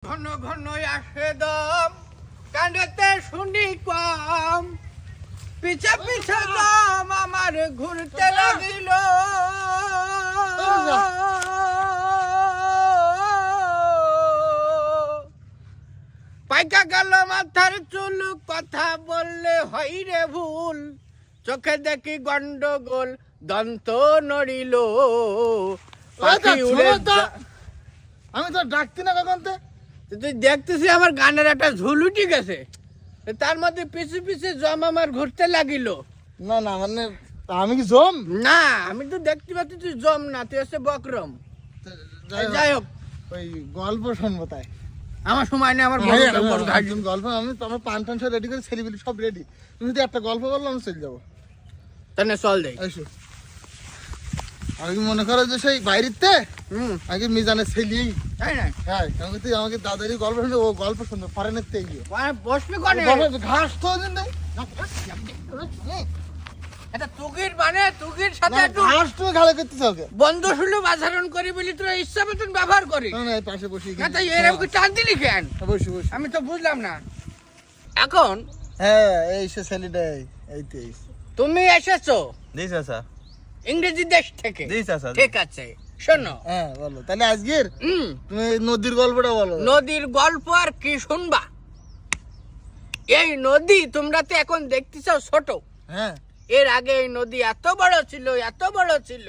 ঘন ঘন আসে দম, কানেতে শুনি কম, পিছে পিছে দম আমার ঘুরতে লাগিল। পাইকা গেল মাথার চুল, কথা বললে হয় রে ভুল, চোখে দেখি গন্ডগোল, দন্ত নড়িল। পাখি উড়ে আমি তো ডাকতি না কখন তুই দেখতেছি আমার গানের একটা ঝুল উঠে গেছে, তার মধ্যে পিছে পিছে জম আমার ঘুরতে লাগিল। না না মানে আমি কি জম না, আমি তো দেখতে পাচ্ছি তুই জম না, তুই হচ্ছে বকরম। যাই হোক, ওই গল্প শুনবো তাই আমার সময় নেই, আমার গল্প আমি তো আমার পান টান সব রেডি করে ছেলেবিলি সব রেডি। তুমি যদি একটা গল্প বললো আমি চলে যাবো। তাহলে চল দেই। এসো আমি মনে করো যে সেই বাইরেতে আগে মিজানের ছেলেই, তাই না? হ্যাঁ তুই আমাকে দাদারই গল্প শুনবে, ও গল্প শুনবে ফরেনের থেকে বসবি কোনে? ঘাস তো দিন নাই এটা তুগির মানে তুগির সাথে একটু ঘাস তুমি ঘাড়ে করতেছ ওকে বন্ধ সুলভ আচরণ করি বলি তোর ইচ্ছা মতন ব্যবহার করি না এই পাশে বসি না, তাই এরকম টান দিলি কেন? বসি বসি আমি তো বুঝলাম না। এখন হ্যাঁ এই সে ছেলেটা এই তো এই তুমি এসেছো জি চাচা, ইংরেজি দেশ থেকে? জি চাচা। ঠিক আছে, শোনো। হ্যাঁ বলো তাহলে আজকের তুমি নদীর গল্পটা বলো। নদীর গল্প আর কি শুনবা? এই নদী তোমরা তো এখন দেখতেছো ছোট, হ্যাঁ এর আগে এই নদী এত বড় ছিল, এত বড় ছিল,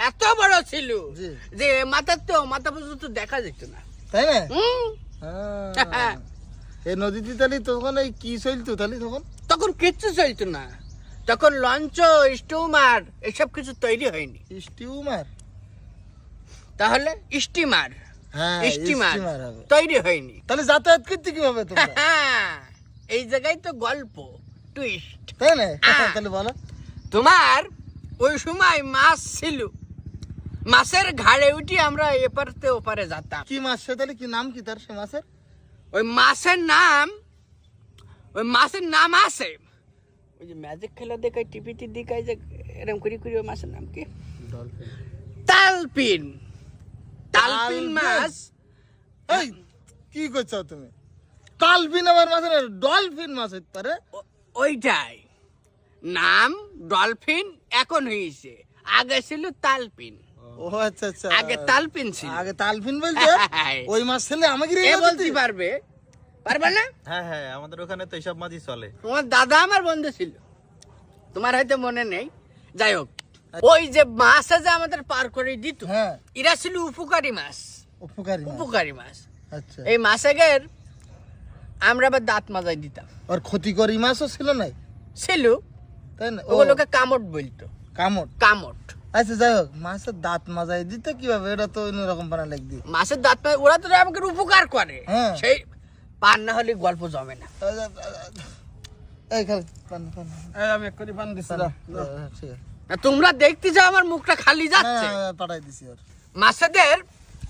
এত বড় ছিল জি। যে মাথা পর্যন্ত দেখা যেত না। তাই না? হুম। হ্যাঁ। এই নদীতে তাহলে তখন এই কি চলতো তাহলে তখন? তখন কিচ্ছু চলতো না, তখন লঞ্চ স্টিমার এসব কিছু তৈরি হয়নি। স্টিমার? তাহলে স্টিমার, হ্যাঁ স্টিমার স্টিমার হবে। তৈরি হয়নি। তাহলে যাতায়াত করতে কিভাবে তোমরা? এই জায়গায় তো গল্প টুইস্ট, তাই না? তাহলে বলো। তোমার ওই সময় মাছ ছিল, মাছের ঘাড়ে উঠি আমরা এপারতে ওপারে যেতাম। কি মাছ সে তাহলে কি নাম কি তার সে মাছের? ওই মাছের নাম আছে, ওই যে ম্যাজিক খেলা দেখায় টিভিতে দেখায় যে এরকম করি করি, ওই মাছের নাম কি? তালপিন। তালপিন মাছ। এই কি করছো তুমি? তালপিন আবার মাছ না, ডলফিন মাছ হইতে পারে। ওইটাই নাম ডলফিন এখন হয়েছে, আগে ছিল তালপিন। ও আচ্ছা আচ্ছা, আগে তালপিন ছিল। আগে তালপিন বলতে ওই মাছ ছেলে আমাকে কে বলতে পারবে? পারবে না? হ্যাঁ হ্যাঁ, আমাদের ওখানে তো এইসব মাছই চলে। তোমার দাদা আমার বন্ধু ছিল, তোমার হয়তো মনে নেই। যাই হোক, ওই যে মাছ যে আমাদের পার করে দিত, হ্যাঁ এরা ছিল উপকারী মাছ। উপকারী মাছ। উপকারী মাছ। আচ্ছা এই মাছের আমরা আবার দাঁত মাজাই দিতাম। আর ক্ষতিকরী মাছও ছিল না? ছিল, তাই না? ওগুলোকে কামড় বলতো। কামড়? কামড়। আচ্ছা যাই হোক, মাছের দাঁত মাজাই দিতে কিভাবে? এটা তো অন্যরকম বানা লাগবে। মাছের দাঁত ওরা তো আমাকে উপকার করে, হ্যাঁ। সেই পান না হলে গল্প জমে না। এই খালি পান পান। আমি এক্ষুনি পান দিচ্ছি। ঠিক আছে। তোমরা দেখতে যাও আমার মুখটা খালি যাচ্ছে। পাঠাই দিছি আর। মাছেদের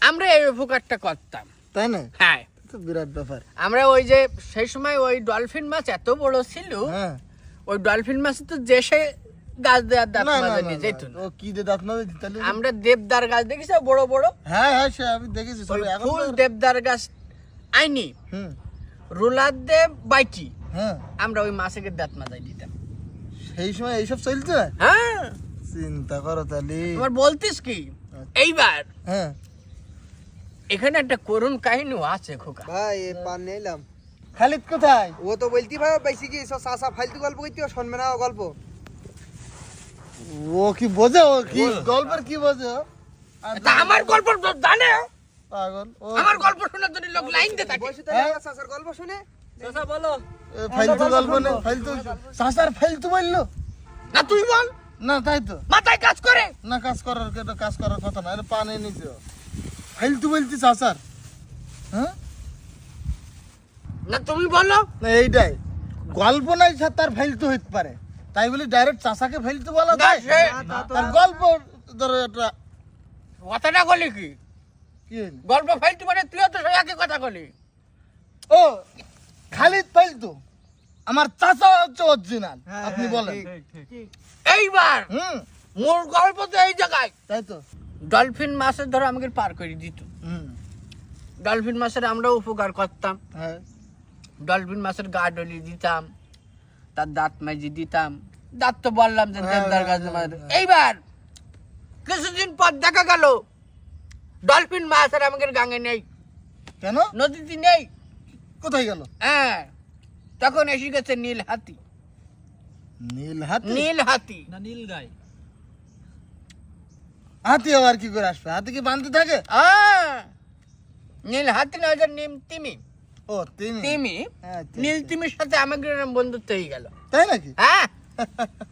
আমরা এই উপকারটা করতাম, তাই না? হ্যাঁ। তো বিরাট ব্যাপার। আমরা ওই যে সেই সময় ওই ডলফিন মাছ এত বড় ছিল, হ্যাঁ ওই ডলফিন মাছ তো যে সে গাছ দেওয়ার দাঁত না, না, মাজা না, নিয়ে না, যেত না। ও কি দিয়ে দাঁত না দিত তাহলে? আমরা দেবদার গাছ দেখেছি বড় বড়, হ্যাঁ হ্যাঁ সে আমি দেখেছি সব ওই এখন ফুল তো- দেবদার গাছ আইনি হুম রোলার দেব বাইটি, হ্যাঁ আমরা ওই মাছের দাঁত মাজাই দিতাম। সেই সময় এইসব চলছে? হ্যাঁ, চিন্তা করো তাহলে। তোমার বলতিস কি? এইবার হ্যাঁ এখানে একটা করুণ কাহিনী আছে খোকা। ভাই এ পান নিলাম। খালিদ কোথায়? ও তো বলতি ভাই বেশি কি সব সাসা ফালতু গল্প কইতে শুনবে না ও গল্প। ও কি বোঝে? ও কি গল্পের কি বোঝে ও? তা আমার গল্প তো জানে, পাগল ও। আমার গল্প শোনার জন্য লোক লাইন দিয়ে থাকে। বসে তো সাসার গল্প শুনে। চাচা বলো এ ফালতু গল্প নেই, ফালতু সাসার ফালতু বললো না, তুই বল। না, তাই তো মাথায় কাজ করে না, কাজ করার এটা কাজ করার কথা না, এটা পানি নিচে ফালতু বলছি সাসার। হ্যাঁ না, তুমি বলো। না এইটাই গল্প নাই তার ফালতু হইতে পারে, তাই বলি ডাইরেক্ট চাষাকে ফালতু বলা না, যায়? সে- তার গল্প ধরো একটা কথাটা বলি কি? কি হইলো? গল্প ফাইলতে পারে, তুইও তো সেই একই কথা বলি। ও খালিদ ফালতু, আমার চাচা হচ্ছে অরিজিনাল। আপনি বলেন। এইবার হুম মোর গল্প তো এই জায়গায়। তাই তো। ডলফিন মাছের ধরো আমাকে পার করে দিত, হুম ডলফিন মাছের আমরা উপকার করতাম। হ্যাঁ ডলফিন মাছের গা ডলি দিতাম, তার দাঁত মাজি দিতাম। দাঁত তো বললাম যে হ্যাঁ, দেবদার গাছ হ্যাঁ, হ্যাঁ। এইবার কিছুদিন পর দেখা গেল ডলফিন মাছ আর আমাদের গাঙে নেই, কেন নদীতে নেই। কোথায় গেল? হ্যাঁ, তখন এসে গেছে নীল হাতি। নীল হাতি? নীল হাতি না নীল গাই। হাতি আবার কি করে আসবে? হাতি কি বাঁধতে থাকে? নীল হাতি না, ওটা নিম তিমি। ও তিমি। তিমি, আচ্ছা, নীল আচ্ছা। তিমির সাথে আমাদের বন্ধুত্ব হয়ে গেল। তাই নাকি? হ্যাঁ,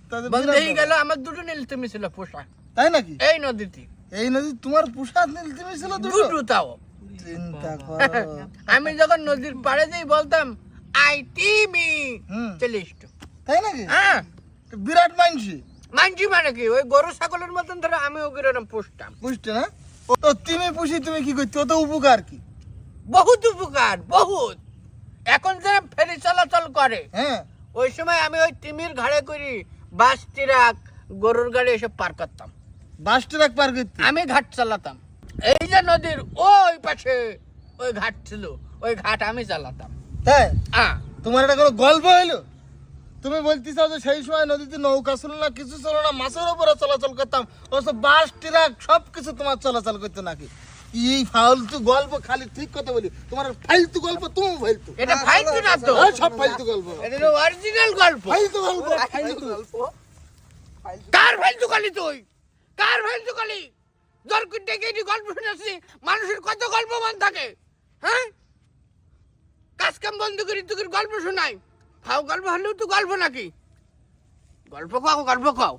তাহলে বন্ধু বিরাট হয়ে গেল। আমার দুটো নীল তিমি ছিল পোষা তাই নাকি? এই নদীতে, এই নদী তোমার পোষা নীল তিমি ছিল দুটো? দুটো তাও। চিন্তা করো। আমি যখন নদীর পাড়ে যাই বলতাম আই তিমি, হুম। চলে এসতো। তাই নাকি? হ্যাঁ, বিরাট মানসি মানছি মানে কি, ওই গরু ছাগলের মতন ধরে আমি ওগুলো এরকম পুষতাম। বুঝতে না? তো তিমি পুষি তুমি কি করতে? ও তো উপকার কি? বহুত উপকার, বহুত। এখন যারা ফেরি চলাচল করে, হ্যাঁ ওই সময় আমি ওই তিমির ঘাড়ে করি বাস ট্রাক গরুর গাড়ি এসব পার করতাম। বাস ট্রাক পার করতে? আমি ঘাট চালাতাম। এই যে নদীর ওই পাশে ওই ঘাট ছিল, ওই ঘাট আমি চালাতাম। তাই? হ্যাঁ, তোমার এটা কোনো গল্প হইলো? তুমি বলতে চাও যে সেই সময় নদীতে নৌকা ছিল না, কিছু ছিল না, মাছের উপরে চলাচল করতাম, ওসব বাস ট্রাক সব কিছু তোমার চলাচল করতে নাকি? এই ফালতু গল্প, খালি ঠিক কথা বলি, তোমার ফালতু গল্প, তুমি ফালতু। এটা ফালতু না তো, এই সব ফালতু গল্প, এটা অরিজিনাল গল্প। ফালতু গল্প, ফালতু। কার ফালতু কালি তুই? কার ফালতু কালি? দরকার ডেকে এটি গল্প শুনেছি, মানুষের কত গল্প মন থাকে। হ্যাঁ, কাজ কাম বন্ধ করি তোকে গল্প শোনাই। খাও গল্প হলেও তো গল্প নাকি? গল্প খাও, গল্প খাও।